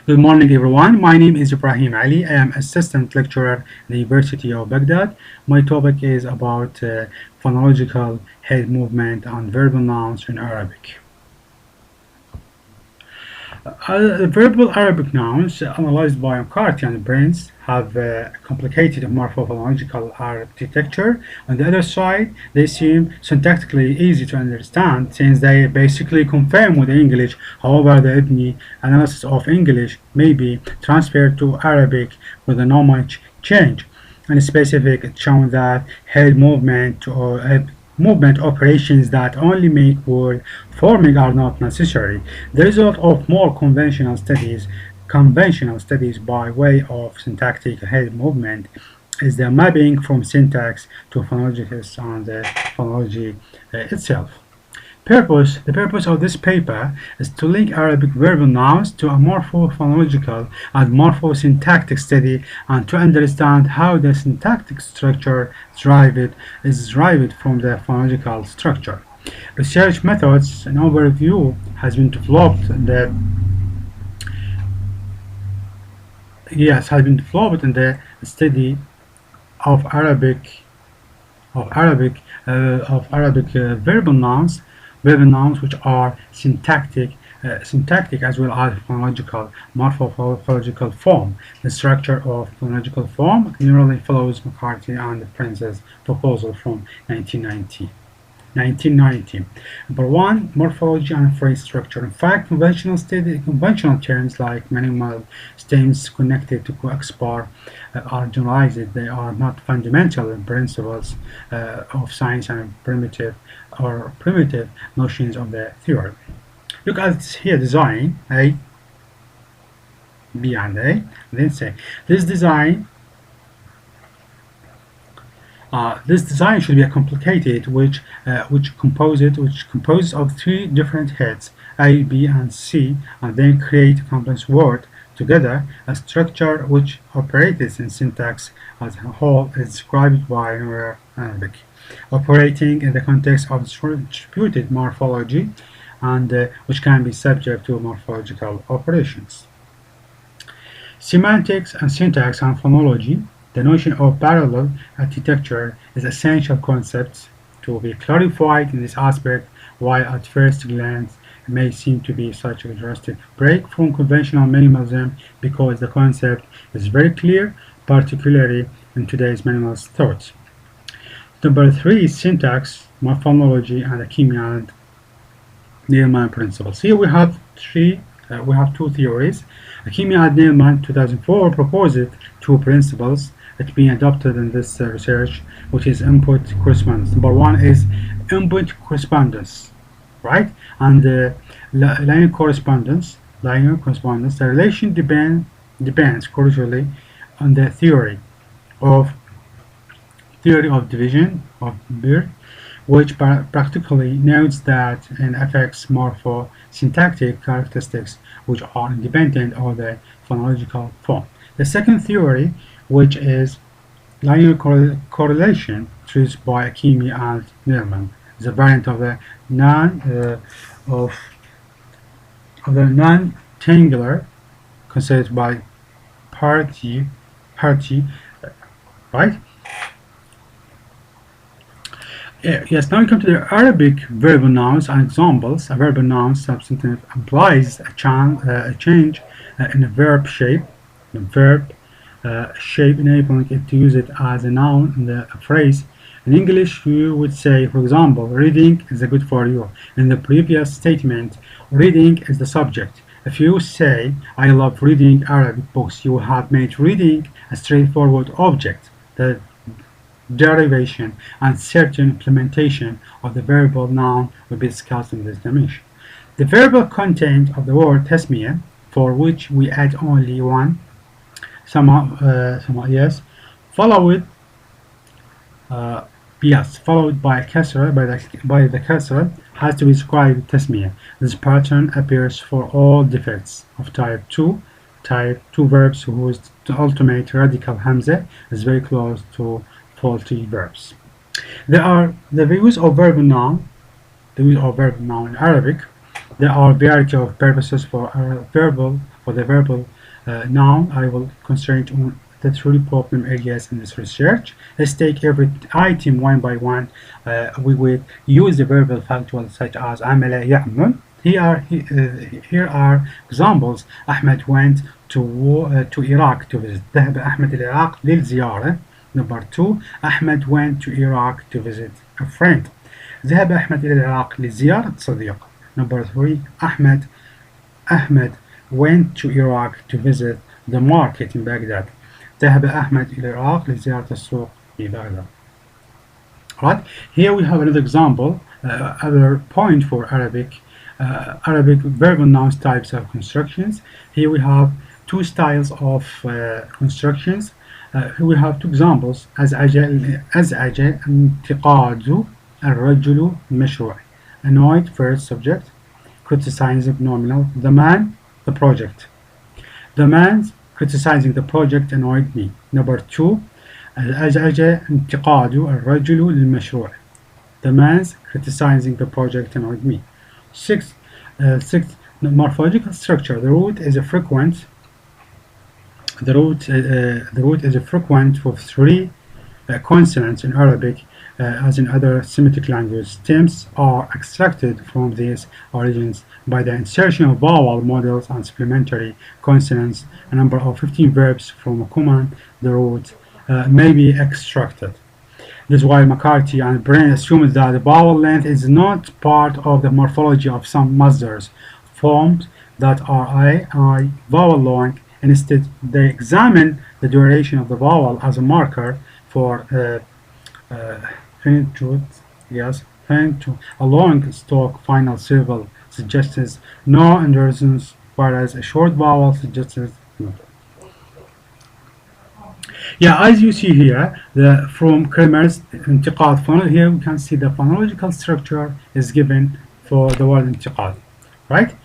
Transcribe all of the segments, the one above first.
Good morning, everyone. My name is Ibrahim Ali. I am assistant lecturer at the University of Baghdad. My topic is about phonological head movement and verbal nouns in Arabic. Verbal Arabic nouns analyzed by McCarthy and Prince have complicated morphological architecture. On the other side, they seem syntactically easy to understand since they basically conform with English. However, the ethnic analysis of English may be transferred to Arabic with not much change. In specific, it shown that head movement or movement operations that only make word forming are not necessary. The result of more conventional studies by way of syntactic head movement is the mapping from syntax to phonologics and the phonology itself. The purpose of this paper is to link Arabic verbal nouns to a morpho-phonological and morpho-syntactic study and to understand how the syntactic structure is derived from the phonological structure. Research methods and overview has been developed in the study of Arabic verbal nouns which are syntactic as well as phonological, morphological form. The structure of phonological form generally follows McCarthy and Prince's proposal from 1990. Number one, morphology and phrase structure. In fact, conventional terms like minimal stems connected to coexpar are generalized. They are not fundamental principles of science and primitive notions of the theory. Look at here design A, B and A, and then say this design should be a complicated which composes of three different heads A, B and C, and then create a complex word together. A structure which operates in syntax as a whole is described by Arabic, operating in the context of distributed morphology and which can be subject to morphological operations. Semantics and syntax and phonology. The notion of parallel architecture is an essential concept to be clarified in this aspect, while at first glance it may seem to be such a drastic break from conventional minimalism because the concept is very clear, particularly in today's minimalist thoughts. Number three is syntax, morphology, and Ackema and Neeleman principles. Here we have two theories. Ackema and Neeleman 2004 proposed two principles that being adopted in this research, which is input correspondence. Number one is input correspondence, right? And linear correspondence. The relation depends crucially on the theory of division of birth, which practically notes that it affects morpho-syntactic characteristics which are independent of the phonological form. The second theory, which is linear correlation, chosen by Ackema and Neeleman, is a variant of the non-tangular considered by Party, right? Yes, now we come to the Arabic verbal nouns and examples. A verbal noun substantive implies a change in the verb shape, enabling it to use it as a noun in the phrase. In English, you would say, for example, reading is good for you. In the previous statement, reading is the subject. If you say, I love reading Arabic books, you have made reading a straightforward object. The derivation and certain implementation of the verbal noun will be discussed in this dimension. The verbal content of the word tasmiyah, for which we add only one, followed by kasra, by the kasra, has to be described tasmiyah. This pattern appears for all defects of type 2 verbs whose ultimate radical hamza is very close to faulty verbs. There are the use of verbal noun in Arabic. There are a variety of purposes for verbal for the verbal noun, I will concentrate on the three problem areas in this research. Let's take every item one by one. We will use the verbal factuals such as عمل يعمل. Here are examples. Ahmed went to Iraq to visit. ذهب أحمد إلى العراق للزيارة. Number 2. Ahmed went to Iraq to visit a friend. ذهب أحمد إلى العراق لزيارة صديق. Number 3. Ahmed went to Iraq to visit the market in Baghdad. ذهب أحمد إلى العراق لزيارة السوق في بغداد. Right. Here we have another example, other point for Arabic verbal nouns types of constructions. Here we have two styles of constructions. Here we have two examples. أزعج انتقاد الرجل المشروع. Annoyed, first subject. Criticizing, nominal. The man, the project. The man criticizing the project annoyed me. Number 2. أزعج انتقاد الرجل للمشروع. The man's criticizing the project annoyed me. Sixth, morphological structure. The root is a frequent. The root is a frequent of three consonants in Arabic, as in other Semitic languages. Stems are extracted from these origins by the insertion of vowel models and supplementary consonants. A number of 15 verbs from a command the root may be extracted. This is why McCarthy and Prince assumed that the vowel length is not part of the morphology of some masdars forms that are I vowel long. Instead, they examine the duration of the vowel as a marker for a long stalk final syllable suggests no inversions, whereas a short vowel suggests no. Yeah, as you see here, from Kramer's انتقاد phonology, here we can see the phonological structure is given for the word انتقاد, right?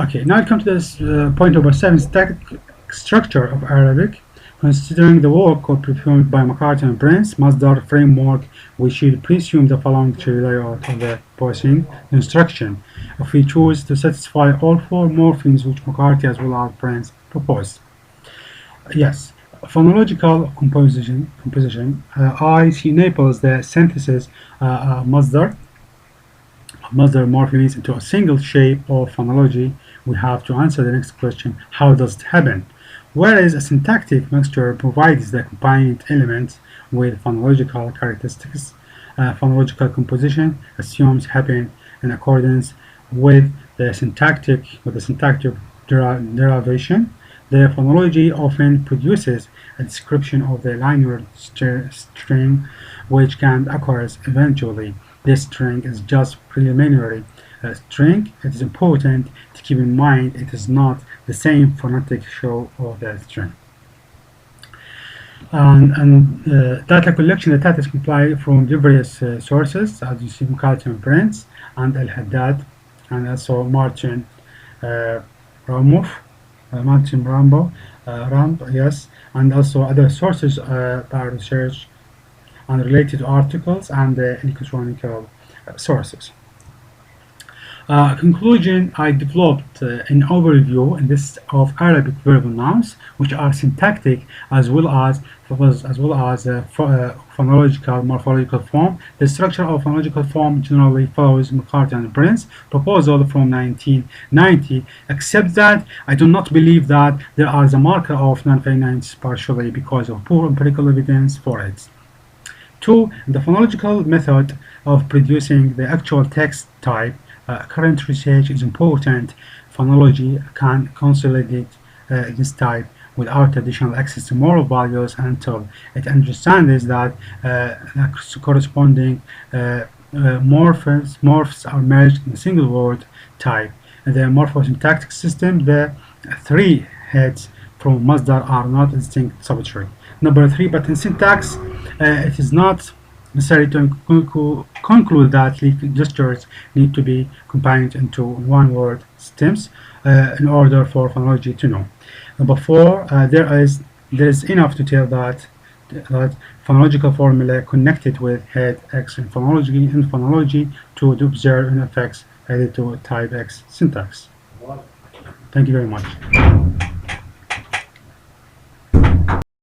Okay, now I come to this point number 7, syntactic structure of Arabic. Considering the work performed by McCarthy and Prince, Masdar framework, we should presume the following tree layout of the posing instruction. If we choose to satisfy all four morphemes which McCarthy as well as Prince proposed. Yes. Phonological composition. IC enables the synthesis masdar morphemes into a single shape of phonology. We have to answer the next question: how does it happen? Whereas a syntactic mixture provides the combined elements with phonological characteristics, phonological composition assumes happen in accordance with the syntactic derivation. The phonology often produces a description of the linear string, which can occur eventually. This string is just preliminary string. It is important to keep in mind it is not the same phonetic show of the string. And data collection, the data is compiled from various sources, as you see, McCarthy and Prince, and Al-Haddad, and also Martin Rambo, yes, and also other sources by research and related articles and electronic sources. Conclusion: I developed an overview in this of Arabic verbal nouns, which are syntactic as well as phonological, morphological form. The structure of phonological form generally follows McCarthy and Prince proposal from 1990, except that I do not believe that there is a marker of non-finance partially because of poor empirical evidence for it. 2. The phonological method of producing the actual text type. Current research is important. Phonology can consolidate this type without additional access to moral values until it understands that corresponding morphs are merged in a single word type. In the morphosyntactic system, the three heads from masdar are not distinct subtree. Number 3, but in syntax, it is not necessary to conclude that gestures need to be combined into one-word stems in order for phonology to know. Number 4, there is enough to tell that phonological formula connected with head X in phonology to observe and effects added to type X syntax. Thank you very much.